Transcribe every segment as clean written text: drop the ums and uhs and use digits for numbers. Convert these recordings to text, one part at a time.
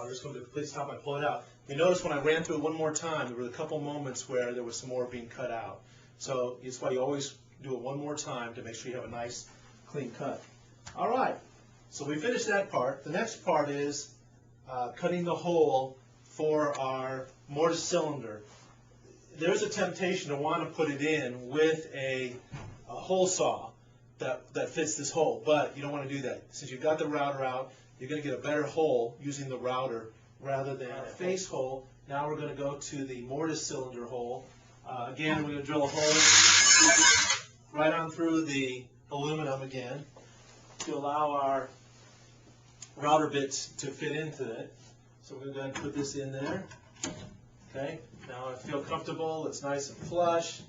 I'm just going to complete stop. I pull it out. You notice when I ran through it one more time, there were a couple moments where there was some more being cut out. So it's why you always do it one more time to make sure you have a nice clean cut. All right, so we finished that part. The next part is cutting the hole for our mortise cylinder. There's a temptation to want to put it in with a hole saw that fits this hole, but you don't want to do that. Since you've got the router out, you're going to get a better hole using the router rather than a face hole. Now we're going to go to the mortise cylinder hole. Again, we're going to drill a hole right on through the aluminum again to allow our router bits to fit into it. So we're going to go ahead and put this in there. Okay, now I feel comfortable, it's nice and flush,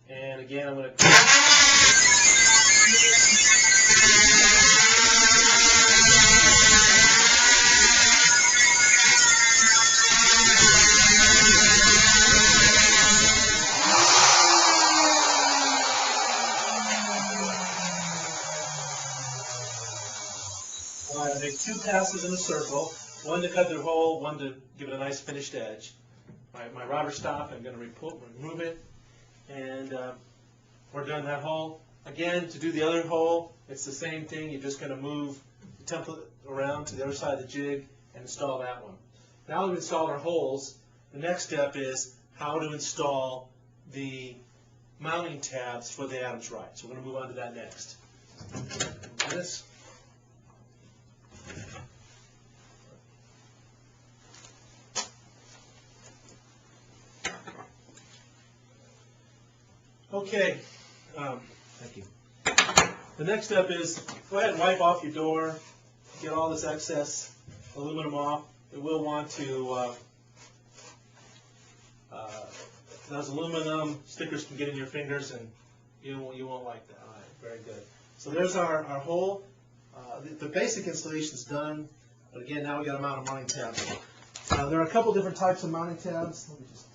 and again I'm going to make 2 passes in a circle, one to cut the hole, one to give it a nice finished edge. My router stopped, I'm going to remove it, and we're done that hole. Again, to do the other hole, it's the same thing. You're just going to move the template around to the other side of the jig and install that one. Now that we've installed our holes, the next step is how to install the mounting tabs for the Adams Rite. So we're going to move on to that next. This. Okay, thank you. The next step is go ahead and wipe off your door, get all this excess aluminum off. It will want to, those aluminum stickers can get in your fingers and you won't like that. All right, very good. So there's our hole. The basic installation is done, but again, now we got to mount a mounting tab. There are a couple different types of mounting tabs. Let me just,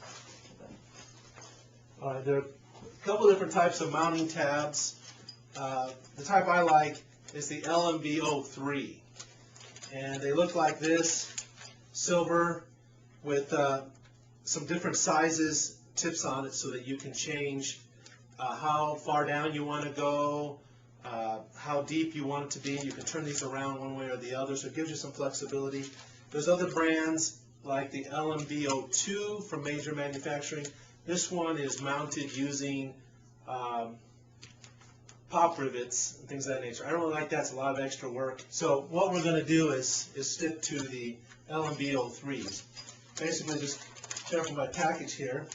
all right, there are a couple different types of mounting tabs. The type I like is the LMB03, and they look like this, silver with some different sizes, tips on it so that you can change how far down you want to go, how deep you want it to be. You can turn these around one way or the other, so it gives you some flexibility. There's other brands like the LMB02 from Major Manufacturing. This one is mounted using pop rivets and things of that nature. I don't really like that. It's a lot of extra work. So what we're going to do is stick to the LMB03s. Basically, just tear from my package here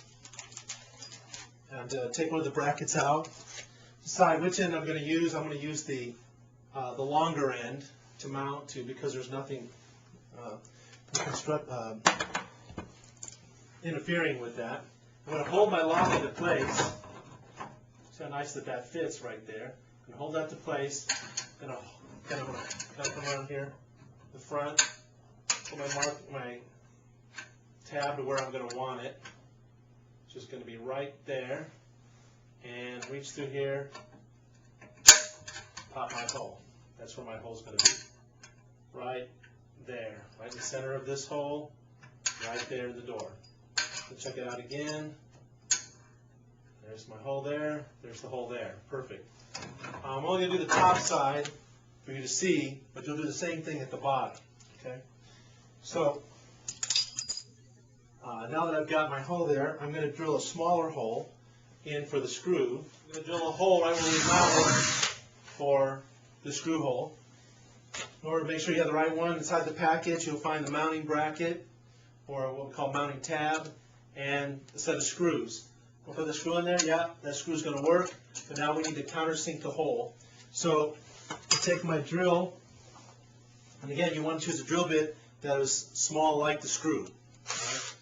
and take one of the brackets out. Decide which end I'm going to use. I'm going to use the longer end to mount to because there's nothing interfering with that. I'm going to hold my lock into place. See how nice that fits right there. I'm going to hold that to place. Then I'll kind of come around here, the front. Put my tab to where I'm going to want it. It's just going to be right there. And reach through here. Pop my hole. That's where my hole's going to be. Right there. Right in the center of this hole. Right there in the door. So check it out again. There's my hole there. There's the hole there. Perfect. I'm only going to do the top side for you to see, but you'll do the same thing at the bottom. Okay. So now that I've got my hole there, I'm going to drill a smaller hole in for the screw. I'm going to drill a hole right where we mount for the screw hole. In order to make sure you have the right one, inside the package you'll find the mounting bracket, or what we call mounting tab, and a set of screws. We'll put the screw in there. Yeah, that screw's going to work. But now we need to countersink the hole. So I take my drill, and again, you want to choose a drill bit that is small like the screw. Right?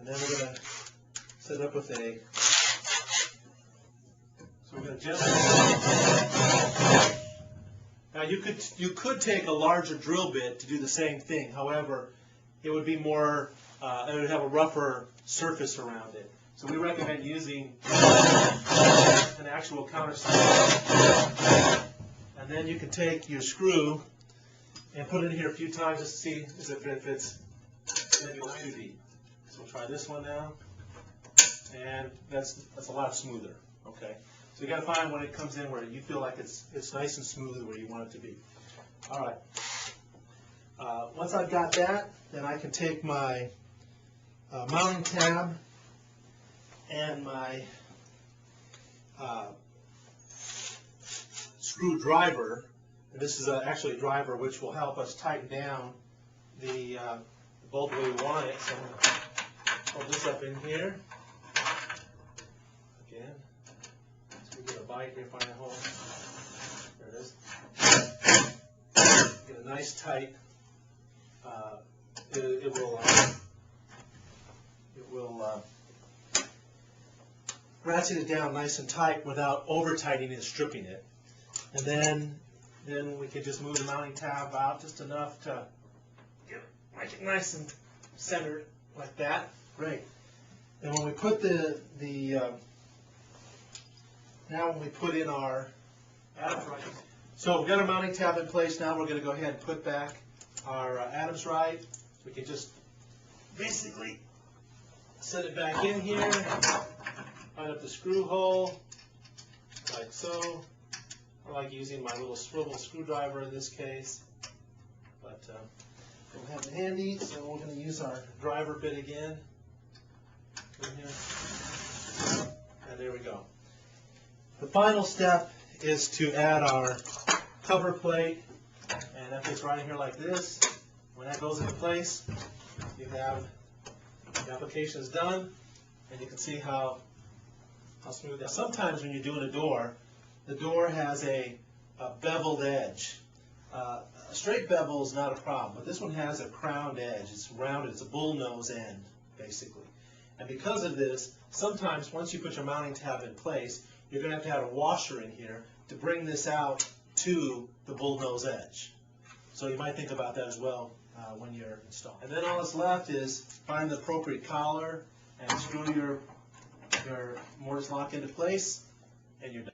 And then we're going to set it up with a. So we're going to gently. Now you could take a larger drill bit to do the same thing. However, it would be more. It would have a rougher surface around it. So we recommend using an actual countersink. And then you can take your screw and put it in here a few times just to see if it's maybe too deep. So we'll try this one now, and that's a lot smoother. Okay, so you got to find when it comes in where you feel like it's nice and smooth where you want it to be. All right. Once I've got that, then I can take my mounting tab and my screwdriver. And this is actually a driver which will help us tighten down the bolt the way we want it. So I'm going to hold this up in here. Again, so we get a bite here, find a hole. There it is. Get a nice tight. It will ratchet it down nice and tight without over tightening and stripping it. And then we can just move the mounting tab out just enough to make it nice and centered like that. Great. And when we put now when we put in our Adams Rite, so we've got our mounting tab in place. Now we're going to go ahead and put back our Adams Rite. We can just basically set it back in here, line up the screw hole, like so. I like using my little swivel screwdriver in this case, but don't have it handy, so we're going to use our driver bit again. In here. And there we go. The final step is to add our cover plate, and that fits right in here like this. When that goes into place, you have the application is done, and you can see how smooth that is. Sometimes when you're doing a door, the door has a beveled edge. A straight bevel is not a problem, but this one has a crowned edge. It's rounded. It's a bullnose end, basically. And because of this, sometimes once you put your mounting tab in place, you're going to have a washer in here to bring this out to the bullnose edge. So you might think about that as well when you're installing. And then all that's left is find the appropriate collar and screw your mortise lock into place, and you're done.